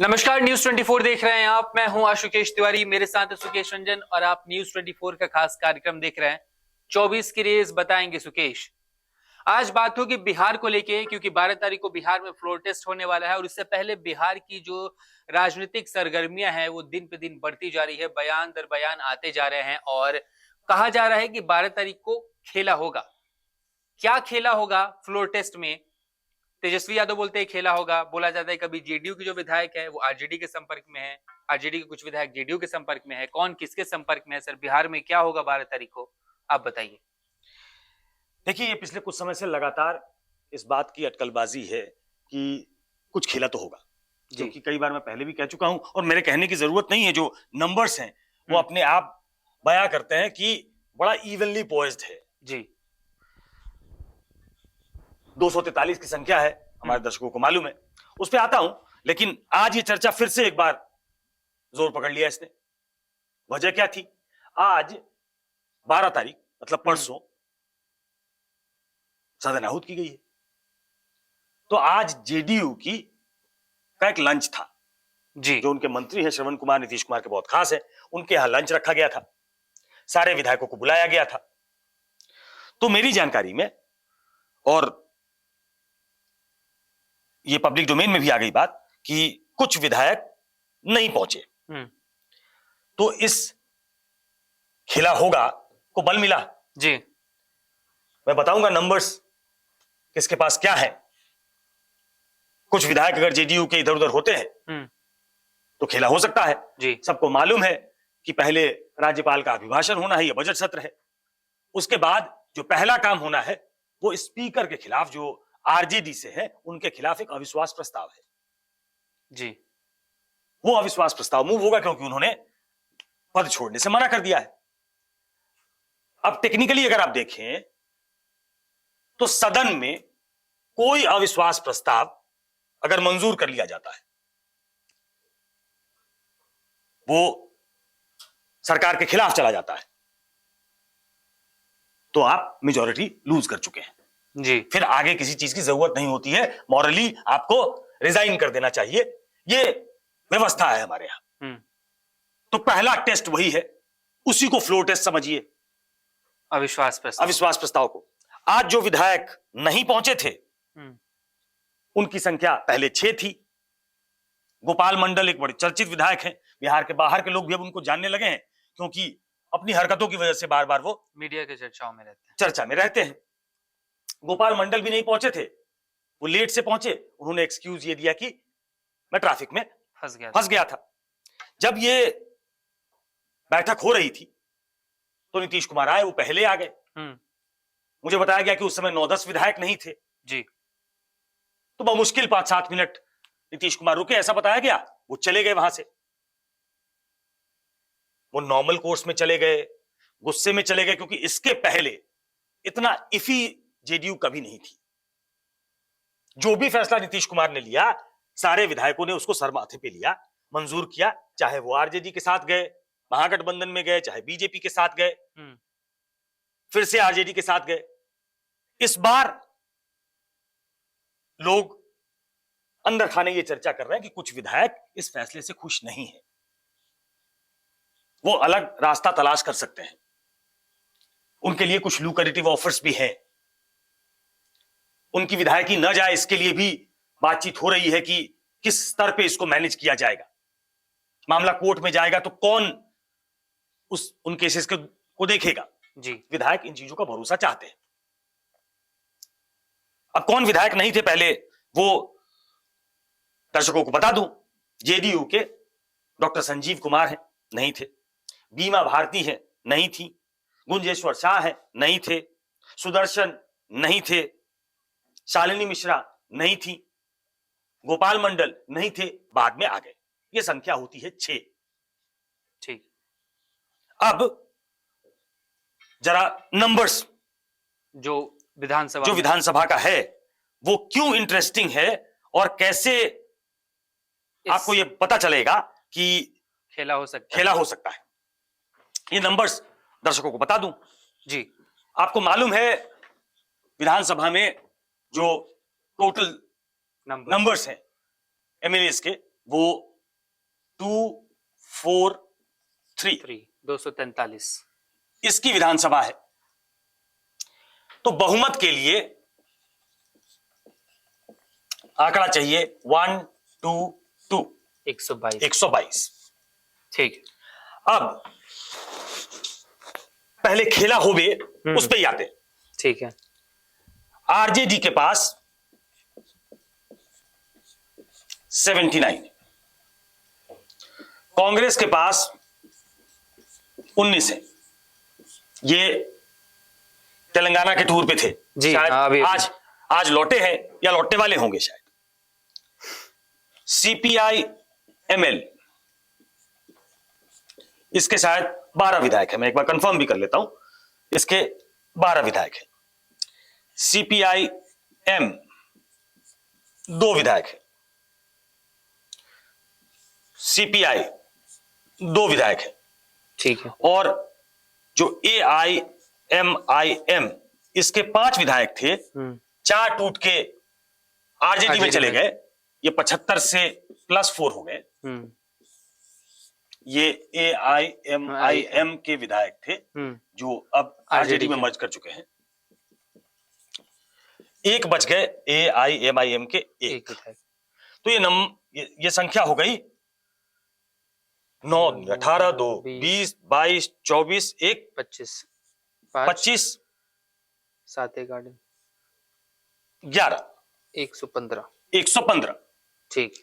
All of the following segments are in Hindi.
नमस्कार, न्यूज 24 देख रहे हैं आप। मैं हूं आशुकेश तिवारी, मेरे साथ है सुकेश रंजन और आप न्यूज 24 का खास कार्यक्रम देख रहे हैं 24 की रेस बताएंगे सुकेश। आज बात होगी बिहार को लेके, क्योंकि 12 तारीख को बिहार में फ्लोर टेस्ट होने वाला है और इससे पहले बिहार की जो राजनीतिक सरगर्मियां हैं वो दिन पे दिन बढ़ती जा रही है, बयान दर बयान आते जा रहे हैं और कहा जा रहा है कि 12 तारीख को खेला होगा। क्या खेला होगा फ्लोर टेस्ट में? तेजस्वी यादव बोलते हैं खेला होगा, बोला जाता है कभी जेडीयू की जो विधायक है वो आरजेडी के संपर्क में है, आरजेडी के कुछ विधायक जेडीयू के संपर्क में है। कौन किसके संपर्क में है? सर, बिहार में क्या होगा 12 तारीख को, आप बताइए। देखिए, ये पिछले कुछ समय से लगातार इस बात की अटकलबाजी है कि कुछ खेला तो होगा, क्योंकि कई बार मैं पहले भी कह चुका हूं और मेरे कहने की जरूरत नहीं है। जो नंबर्स हैं वो अपने आप बयां करते हैं कि बड़ा इवनली पॉइज्ड है जी। 243 की संख्या है, हमारे दर्शकों को मालूम है, उस पर आता हूं। लेकिन आज ये चर्चा फिर से एक बार जोर पकड़ लिया इसने। वजह क्या थी? आज 12 तारीख मतलब परसों सदन आहूत की गई है, तो आज जेडीयू की का एक लंच था जी। जो उनके मंत्री हैं श्रवण कुमार, नीतीश कुमार के बहुत खास है, उनके यहां लंच रखा गया था, सारे विधायकों को बुलाया गया था। तो मेरी जानकारी में, और ये पब्लिक डोमेन में भी आ गई बात, कि कुछ विधायक नहीं पहुंचे, तो इस खेला होगा को बल मिला जी। मैं बताऊंगा नंबर्स किसके पास क्या है। कुछ विधायक अगर जेडीयू के इधर उधर होते हैं तो खेला हो सकता है जी। सबको मालूम है कि पहले राज्यपाल का अभिभाषण होना है, यह बजट सत्र है। उसके बाद जो पहला काम होना है वो स्पीकर के खिलाफ, जो आरजेडी से है, उनके खिलाफ एक अविश्वास प्रस्ताव है जी। वो अविश्वास प्रस्ताव मूव होगा क्योंकि उन्होंने पद छोड़ने से मना कर दिया है। अब टेक्निकली अगर आप देखें तो सदन में कोई अविश्वास प्रस्ताव अगर मंजूर कर लिया जाता है, वो सरकार के खिलाफ चला जाता है, तो आप मेजॉरिटी लूज कर चुके हैं जी। फिर आगे किसी चीज की जरूरत नहीं होती है, मॉरली आपको रिजाइन कर देना चाहिए, ये व्यवस्था है हमारे यहां। तो पहला टेस्ट वही है, उसी को फ्लोर टेस्ट समझिए, अविश्वास प्रस्ताव को। आज जो विधायक नहीं पहुंचे थे उनकी संख्या पहले 6 थी। गोपाल मंडल एक बड़े चर्चित विधायक हैं, बिहार के बाहर के लोग भी अब उनको जानने लगे हैं, क्योंकि अपनी हरकतों की वजह से बार बार वो मीडिया के चर्चा में रहते हैं। गोपाल मंडल भी नहीं पहुंचे थे, वो लेट से पहुंचे। उन्होंने एक्सक्यूज ये दिया कि मैं ट्रैफिक में फंस गया था। जब ये बैठक हो रही थी तो नीतीश कुमार आए, वो पहले आ गए। मुझे बताया गया कि उस समय 9-10 विधायक नहीं थे जी। तो मुश्किल 5-7 मिनट नीतीश कुमार रुके, ऐसा बताया गया। वो चले गए वहां से, वो नॉर्मल कोर्स में चले गए, गुस्से में चले गए, क्योंकि इसके पहले इतना इफी जेडीयू कभी नहीं थी। जो भी फैसला नीतीश कुमार ने लिया, सारे विधायकों ने उसको सर माथे पे लिया, मंजूर किया, चाहे वो आरजेडी के साथ गए, महागठबंधन में गए, चाहे बीजेपी के साथ गए, फिर से आरजेडी के साथ गए। इस बार लोग अंदर खाने ये चर्चा कर रहे हैं कि कुछ विधायक इस फैसले से खुश नहीं है, वो अलग रास्ता तलाश कर सकते हैं, उनके लिए कुछ लुक्रेटिव ऑफर्स भी हैं, उनकी विधायकी न जाए इसके लिए भी बातचीत हो रही है कि किस स्तर पे इसको मैनेज किया जाएगा। मामला कोर्ट में जाएगा तो कौन उन केसेस को देखेगा जी। विधायक इन चीजों का भरोसा चाहते हैं। अब कौन विधायक नहीं थे पहले, वो दर्शकों को बता दूं। जेडीयू के डॉक्टर संजीव कुमार हैं, नहीं थे। बीमा भारती है, नहीं थी। गुंजेश्वर शाह है, नहीं थे। सुदर्शन नहीं थे। शालिनी मिश्रा नहीं थी। गोपाल मंडल नहीं थे, बाद में आ गए। ये संख्या होती है 6। ठीक। अब जरा नंबर्स जो विधानसभा का है वो क्यों इंटरेस्टिंग है और कैसे आपको ये पता चलेगा कि खेला हो सकता है। ये नंबर्स दर्शकों को बता दूं जी। आपको मालूम है विधानसभा में जो टोटल नंबर्स हैं एमएलएस के, वो 243 243 इसकी विधानसभा है। तो बहुमत के लिए आंकड़ा चाहिए 122 122 ठीक। अब पहले खेला होवे उस पे ही आते। ठीक है। आरजेडी के पास 79, कांग्रेस के पास 19 है। ये तेलंगाना के टूर पे थे जी, शायद आज लौटे हैं या लौटने वाले होंगे शायद। सीपीआई एमएल इसके शायद 12 विधायक है, मैं एक बार कंफर्म भी कर लेता हूं। इसके 12 विधायक है। सीपीआई एम 2 विधायक है। सीपीआई 2 विधायक है। ठीक है। और जो AIMIM इसके 5 विधायक थे, 4 टूट के आरजेडी में चले गए। ये 75 से +4 हो गए। ये AIMIM के विधायक थे जो अब आरजेडी में मर्ज कर चुके हैं। एक बच गए AIMIM के एक। तो ये संख्या हो गई 9, 18, 2, 20, 22, 24, 1, 25, 7 गार्डन 11, 115 ठीक।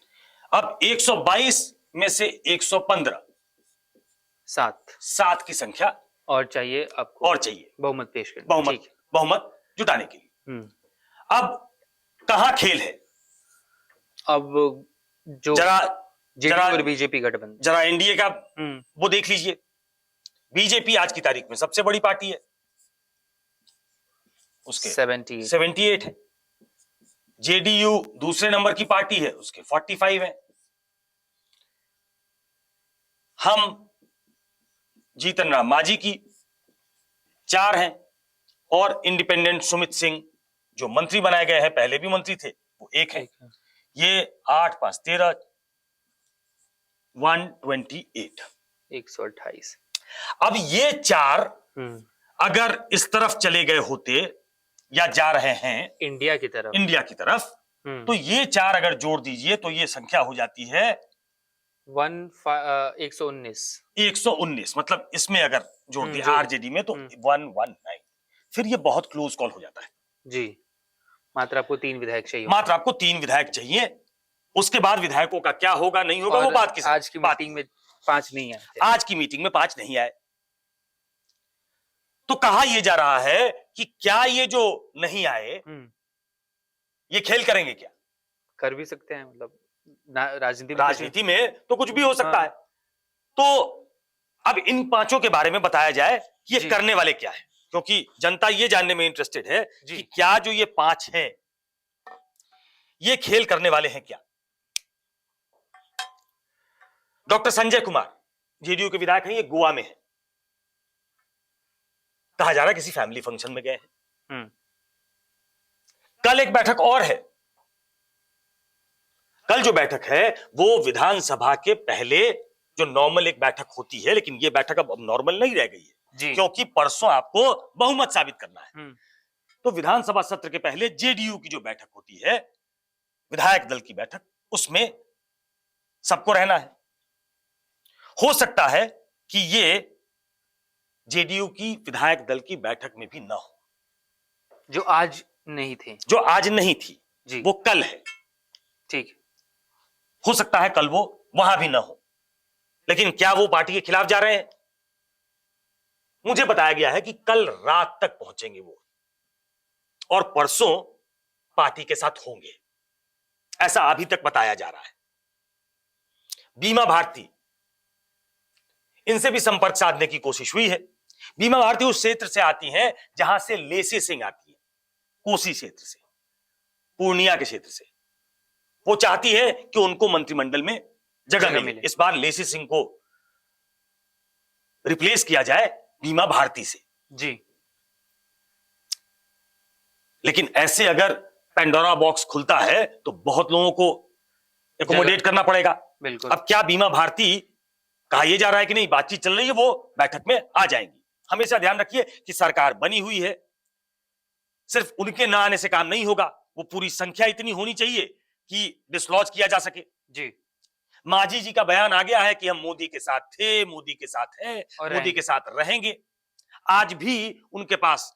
अब 122 में से 115 7 की संख्या और चाहिए आपको, और चाहिए बहुमत पेश करना, बहुमत जुटाने के लिए। अब कहां खेल है? अब जो जेडीयू और बीजेपी गठबंधन, जरा एनडीए का वो देख लीजिए। बीजेपी आज की तारीख में सबसे बड़ी पार्टी है, उसके 78 है। जेडीयू दूसरे नंबर की पार्टी है, उसके 45 है। हम जीतन राम मांझी की 4 हैं और इंडिपेंडेंट सुमित सिंह जो मंत्री बनाए गए हैं, पहले भी मंत्री थे, वो 1 है। ये 8, 5, 13, 128 128। अब ये 4 अगर इस तरफ चले गए होते या जा रहे हैं इंडिया की तरफ, तो ये 4 अगर जोड़ दीजिए तो ये संख्या हो जाती है 119। मतलब इसमें अगर जोड़ दिया आरजेडी में तो 119। फिर ये बहुत क्लोज कॉल हो जाता है जी। मात्र आपको 3 विधायक चाहिए। उसके बाद विधायकों का क्या होगा नहीं होगा वो बात की। आज की मीटिंग में 5 नहीं आए। आज की मीटिंग में 5 नहीं आए। तो कहा यह जा रहा है कि क्या ये जो नहीं आए ये खेल करेंगे? क्या कर भी सकते हैं, मतलब राजनीति में तो कुछ भी हो सकता है। तो अब इन 5 के बारे में बताया जाए कि ये करने वाले क्या है, क्योंकि जनता ये जानने में इंटरेस्टेड है कि क्या जो ये 5 हैं ये खेल करने वाले हैं क्या। डॉक्टर संजय कुमार जेडीयू के विधायक हैं, ये गोवा में है। कहा जा रहा है किसी फैमिली फंक्शन में गए हैं। कल एक बैठक और है। कल जो बैठक है वो विधानसभा के पहले जो नॉर्मल एक बैठक होती है, लेकिन ये बैठक अब नॉर्मल नहीं रह गई है क्योंकि परसों आपको बहुमत साबित करना है। तो विधानसभा सत्र के पहले जेडीयू की जो बैठक होती है, विधायक दल की बैठक, उसमें सबको रहना है। हो सकता है कि ये जेडीयू की विधायक दल की बैठक में भी ना हो, जो आज नहीं थी जी। वो कल है, ठीक। हो सकता है कल वो वहां भी ना हो, लेकिन क्या वो पार्टी के खिलाफ जा रहे हैं? मुझे बताया गया है कि कल रात तक पहुंचेंगे वो और परसों पार्टी के साथ होंगे, ऐसा अभी तक बताया जा रहा है। बीमा भारती, इनसे भी संपर्क साधने की कोशिश हुई है। बीमा भारती उस क्षेत्र से आती हैं जहां से लेसी सिंह आती है, कोसी क्षेत्र से, पूर्णिया के क्षेत्र से। वो चाहती है कि उनको मंत्रिमंडल में जगह मिले। इस बार लेसी सिंह को रिप्लेस किया जाए बीमा भारती से जी। लेकिन ऐसे अगर पेंडोरा बॉक्स खुलता है तो बहुत लोगों को एकोमोडेट करना पड़ेगा। बिल्कुल। अब क्या बीमा भारती कहा यह जा रहा है कि नहीं, बातचीत चल रही है, वो बैठक में आ जाएंगी। हमेशा ध्यान रखिए कि सरकार बनी हुई है, सिर्फ उनके ना आने से काम नहीं होगा, वो पूरी संख्या इतनी होनी चाहिए कि डिसलॉज किया जा सके। जी। मांझी जी का बयान आ गया है कि हम मोदी के साथ थे, मोदी के साथ हैं, मोदी के साथ रहेंगे। आज भी उनके पास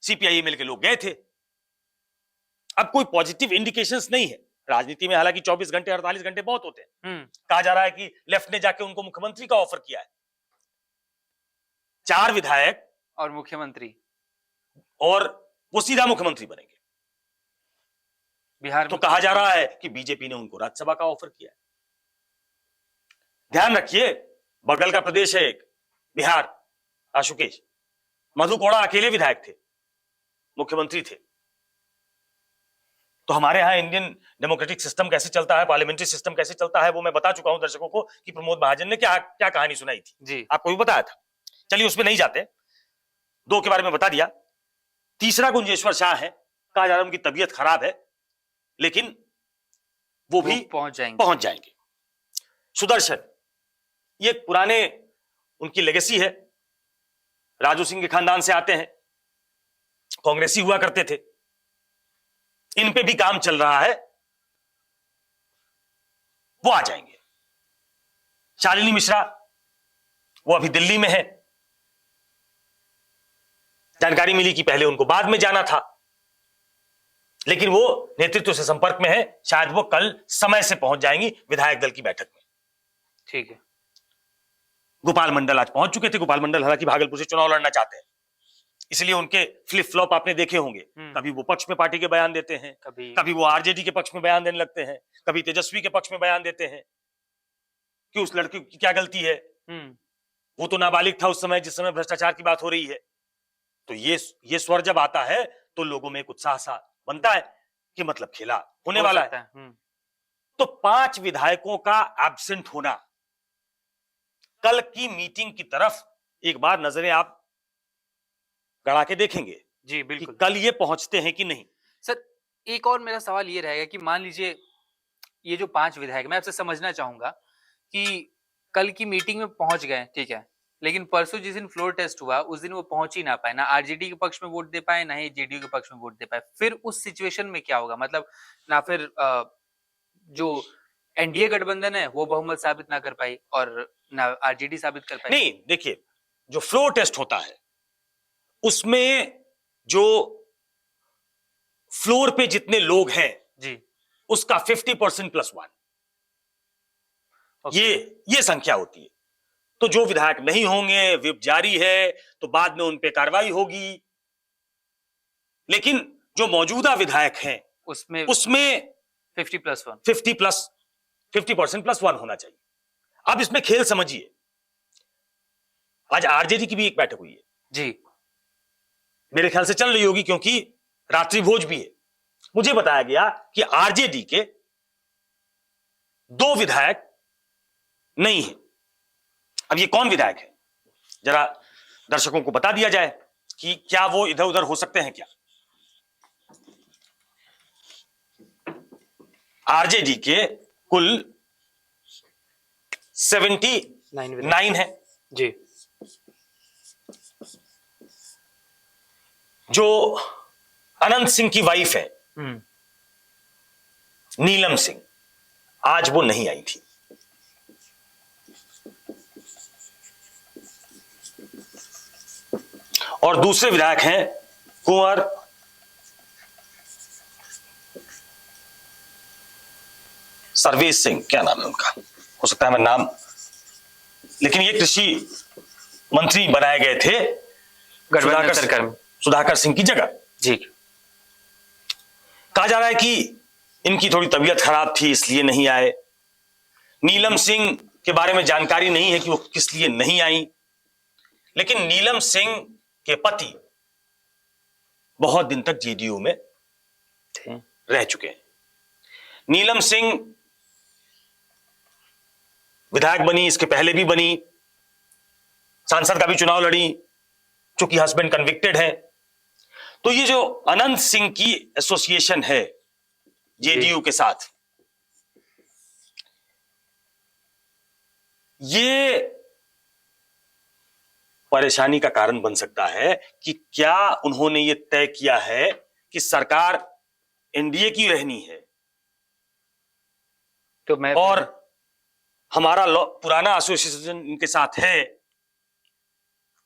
सीपीआईएमएल के लोग गए थे। अब कोई पॉजिटिव इंडिकेशंस नहीं है राजनीति में, हालांकि 24 घंटे 48 घंटे बहुत होते हैं। कहा जा रहा है कि लेफ्ट ने जाके उनको मुख्यमंत्री का ऑफर किया है। 4 विधायक और मुख्यमंत्री, और वो सीधा मुख्यमंत्री बनेंगे। बिहार तो कहा जा रहा है कि बीजेपी ने उनको राज्यसभा का ऑफर किया है। ध्यान रखिए, बगल का प्रदेश है एक बिहार, आशुकेश मधु कोड़ा अकेले विधायक थे, मुख्यमंत्री थे। तो हमारे यहां इंडियन डेमोक्रेटिक सिस्टम कैसे चलता है, पार्लियामेंट्री सिस्टम कैसे चलता है, वो मैं बता चुका हूं दर्शकों को कि प्रमोद महाजन ने क्या क्या कहानी सुनाई थी जी, आपको भी बताया था। चलिए उसमें नहीं जाते, 2 के बारे में बता दिया। तीसरा गुंजेश्वर शाह है, कहा जा रहा है उनकी तबीयत खराब है, लेकिन वो भी पहुंच जाएंगे। सुदर्शन, ये पुराने उनकी लेगेसी है, राजू सिंह के खानदान से आते हैं, कांग्रेसी हुआ करते थे, इन पे भी काम चल रहा है, वो आ जाएंगे। शालिनी मिश्रा, वो अभी दिल्ली में है, जानकारी मिली कि पहले उनको बाद में जाना था, लेकिन वो नेतृत्व से संपर्क में है, शायद वो कल समय से पहुंच जाएंगी विधायक दल की बैठक में। ठीक है। गोपाल मंडल आज पहुंच चुके थे। गोपाल मंडल हालांकि भागलपुर से चुनाव लड़ना चाहते हैं, इसलिए उनके फ्लिप फ्लॉप आपने देखे होंगे। कभी वो पक्ष में पार्टी के बयान देते हैं, कभी वो आरजेडी के पक्ष में बयान देने लगते हैं, कभी तेजस्वी के पक्ष में बयान देते हैं कि उस लड़के की क्या गलती है, वो तो नाबालिग था उस समय जिस समय भ्रष्टाचार की बात हो रही है। तो ये स्वर जब आता है तो लोगों में एक उत्साह सा बनता है कि मतलब खेला होने वाला है। तो 5 विधायकों का एब्सेंट होना, कल की मीटिंग की तरफ एक बार नजरें आप गड़ा के देखेंगे जी, बिल्कुल, कल ये पहुंचते हैं कि नहीं। सर एक और मेरा सवाल ये रहेगा कि मान लीजिए ये जो 5 विधायक, मैं आपसे समझना चाहूंगा कि कल की मीटिंग में पहुंच गए, ठीक है, लेकिन परसों जिस दिन फ्लोर टेस्ट हुआ उस दिन वो पहुंच ही ना पाए, ना आरजेडी के पक्ष में वोट दे पाए, ना ही जेडीयू के पक्ष में वोट दे पाए। फिर उस सिचुएशन में क्या होगा? मतलब ना फिर जो एनडीए गठबंधन है वो बहुमत साबित ना कर पाई और ना आरजेडी साबित कर पाई। नहीं, देखिए जो फ्लोर टेस्ट होता है उसमें जो फ्लोर पे जितने लोग हैं जी, उसका 50% + 1 ये संख्या होती है। तो जो विधायक नहीं होंगे, विप जारी है, तो बाद में उन पे कार्रवाई होगी, लेकिन जो मौजूदा विधायक हैं उसमें 50% + 1 होना चाहिए। अब इसमें खेल समझिए, आज आरजेडी की भी एक बैठक हुई है जी, मेरे ख्याल से चल रही होगी क्योंकि रात्रि भोज भी है। मुझे बताया गया कि आरजेडी के 2 विधायक नहीं है। अब ये कौन विधायक है जरा दर्शकों को बता दिया जाए कि क्या वो इधर उधर हो सकते हैं क्या। आरजेडी के कुल 79 है जी, जो अनंत सिंह की वाइफ है नीलम सिंह, आज वो नहीं आई थी। और दूसरे विधायक हैं कुंवर सर्वेश सिंह, क्या नाम है उनका, हो सकता है मैं नाम, लेकिन ये कृषि मंत्री बनाए गए थे गठबंधन सरकार में सुधाकर सिंह की जगह जी। कहा जा रहा है कि इनकी थोड़ी तबीयत खराब थी इसलिए नहीं आए। नीलम सिंह के बारे में जानकारी नहीं है कि वो किस लिए नहीं आई, लेकिन नीलम सिंह के पति बहुत दिन तक जेडीयू में रह चुके हैं। नीलम सिंह विधायक बनी, इसके पहले भी बनी, सांसद का भी चुनाव लड़ी, चूंकि हस्बैंड कन्विक्टेड है। तो ये जो अनंत सिंह की एसोसिएशन है जेडीयू के साथ, ये परेशानी का कारण बन सकता है कि क्या उन्होंने ये तय किया है कि सरकार एनडीए की रहनी है तो मैं और हमारा पुराना एसोसिएशन इनके साथ है,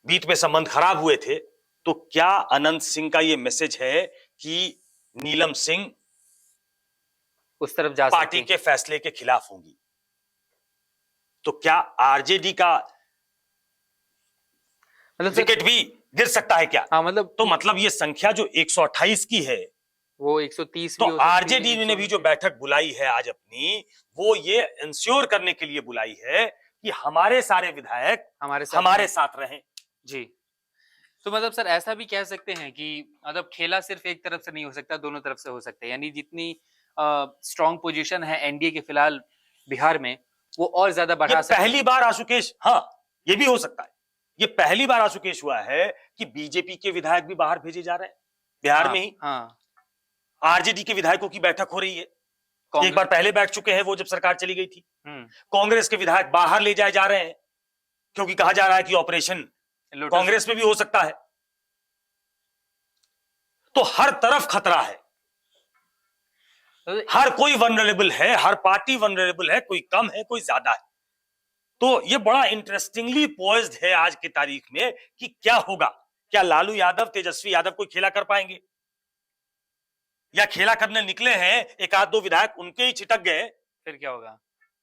बीच में संबंध खराब हुए थे, तो क्या अनंत सिंह का ये मैसेज है कि नीलम सिंह उस तरफ जा पार्टी के फैसले के खिलाफ होंगी? तो क्या आरजेडी का मतलब विकेट भी गिर सकता है क्या? हाँ, मतलब ये संख्या जो 128 की है वो 130 तो भी हो सकती है, आरजेडी ने भी जो बैठक बुलाई है आज अपनी, वो ये इंश्योर करने के लिए बुलाई है कि हमारे सारे विधायक हमारे साथ रहें। जी। तो मतलब सर ऐसा भी कह सकते हैं कि मतलब खेला सिर्फ एक तरफ से नहीं हो सकता, दोनों तरफ से हो सकता है, यानी जितनी स्ट्रॉन्ग पोजीशन है एनडीए के फिलहाल बिहार में, वो और ज्यादा बढ़ा सकते हैं। पहली बार आशुकेश, हाँ ये भी हो सकता है, ये पहली बार आशुकेश हुआ है कि बीजेपी के विधायक भी बाहर भेजे जा रहे हैं बिहार में ही। हाँ, आरजेडी के विधायकों की बैठक हो रही है, एक बार पहले बैठ चुके हैं वो जब सरकार चली गई थी। कांग्रेस के विधायक बाहर ले जाए जा रहे हैं क्योंकि कहा जा रहा है कि ऑपरेशन कांग्रेस में भी हो सकता है। तो हर तरफ खतरा है, हर कोई वनरेबल है, हर पार्टी वनरेबल है, कोई कम है कोई ज्यादा है। तो ये बड़ा इंटरेस्टिंगली पोइज्ड है आज की तारीख में कि क्या होगा, क्या लालू यादव, तेजस्वी यादव कोई खेला कर पाएंगे, या खेला करने निकले हैं एक आध दो विधायक उनके ही छिटक गए, फिर क्या होगा?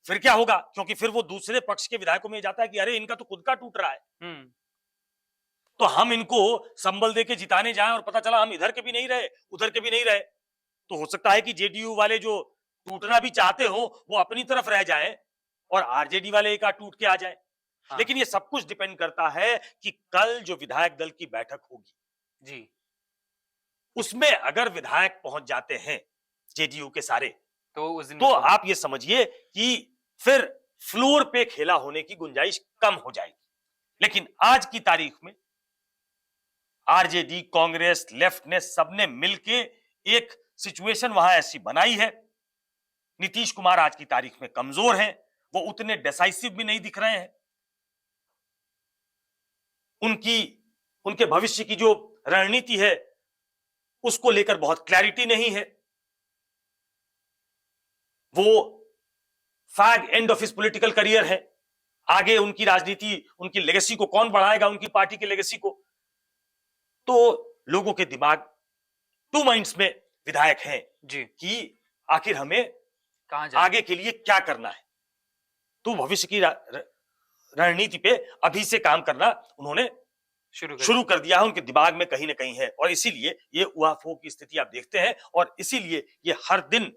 फिर क्या होगा? क्योंकि फिर वो दूसरे पक्ष के विधायकों में जाता है कि अरे इनका तो खुद का टूट रहा है, तो हम इनको संबल देके जिताने जाएं और पता चला हम इधर के भी नहीं रहे उधर के भी नहीं रहे, तो हो सकता है कि जेडीयू वाले जो टूटना भी चाहते हो वो अपनी तरफ रह जाए और आरजेडी वाले एक आध टूट के आ जाए। हाँ। लेकिन ये सब कुछ डिपेंड करता है कि कल जो विधायक दल की बैठक होगी जी, उसमें अगर विधायक पहुंच जाते हैं जेडीयू के सारे, तो उस दिन आप ये समझिए कि फिर फ्लोर पे खेला होने की गुंजाइश कम हो जाएगी। लेकिन आज की तारीख में आरजेडी, कांग्रेस, लेफ्ट ने सबने मिलके एक सिचुएशन वहां ऐसी बनाई है। नीतीश कुमार आज की तारीख में कमजोर हैं, वो उतने डिसाइसिव भी नहीं दिख रहे हैं, उनके भविष्य की जो रणनीति है उसको लेकर बहुत क्लैरिटी नहीं है। वो fag end of his political career है, आगे उनकी राजनीति, उनकी लेगेसी को कौन बढ़ाएगा, उनकी पार्टी की लेगेसी को। तो लोगों के दिमाग टू माइंड्स में विधायक हैं जी कि आखिर हमें आगे के लिए क्या करना है। तो भविष्य की रणनीति पे अभी से काम करना उन्होंने शुरू कर दिया है, उनके दिमाग में कहीं ना कहीं है, और इसीलिए ये उहापोह की स्थिति आप देखते हैं। और इसीलिए ये हर दिन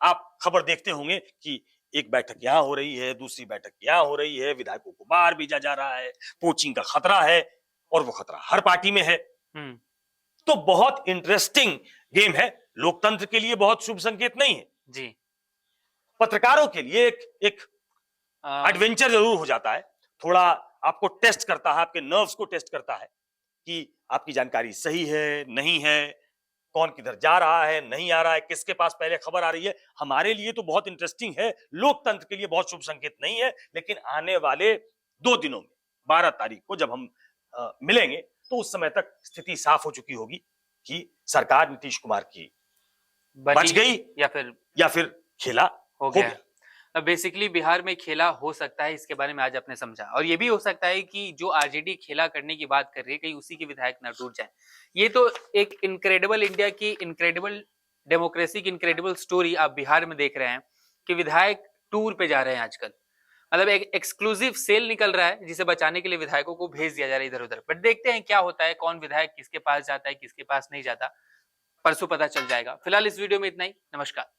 आप खबर देखते होंगे कि एक बैठक यहां हो रही है, दूसरी बैठक यहां हो रही है, विधायकों को बाहर भेजा जा रहा है, पोचिंग का खतरा है, और वो खतरा हर पार्टी में है। तो बहुत इंटरेस्टिंग गेम है, लोकतंत्र के लिए बहुत शुभ संकेत नहीं है जी, पत्रकारों के लिए एक एडवेंचर जरूर हो जाता है, थोड़ा आपको टेस्ट करता है, आपके नर्व्स को टेस्ट करता है कि आपकी जानकारी सही है नहीं है, कौन किधर जा रहा है नहीं आ रहा है, किसके पास पहले खबर आ रही है। हमारे लिए तो बहुत इंटरेस्टिंग है, लोकतंत्र के लिए बहुत शुभ संकेत नहीं है। लेकिन आने वाले 2 दिनों में 12 तारीख को जब हम मिलेंगे तो उस समय तक स्थिति साफ हो चुकी होगी कि सरकार नीतीश कुमार की बच गई या फिर खेला हो गया। बेसिकली बिहार में खेला हो सकता है, इसके बारे में आज आपने समझा। और ये भी हो सकता है कि जो आरजेडी खेला करने की बात कर रही है कहीं उसी के विधायक ना टूट जाए। ये तो एक इनक्रेडिबल इंडिया की, इनक्रेडिबल डेमोक्रेसी की इनक्रेडिबल स्टोरी आप बिहार में देख रहे हैं कि विधायक टूर पे जा रहे हैं आजकल। मतलब एक एक्सक्लूसिव सेल निकल रहा है जिसे बचाने के लिए विधायकों को भेज दिया जा रहा है इधर उधर। बट देखते हैं क्या होता है, कौन विधायक किसके पास जाता है, किसके पास नहीं जाता, परसों पता चल जाएगा। फिलहाल इस वीडियो में इतना ही। नमस्कार।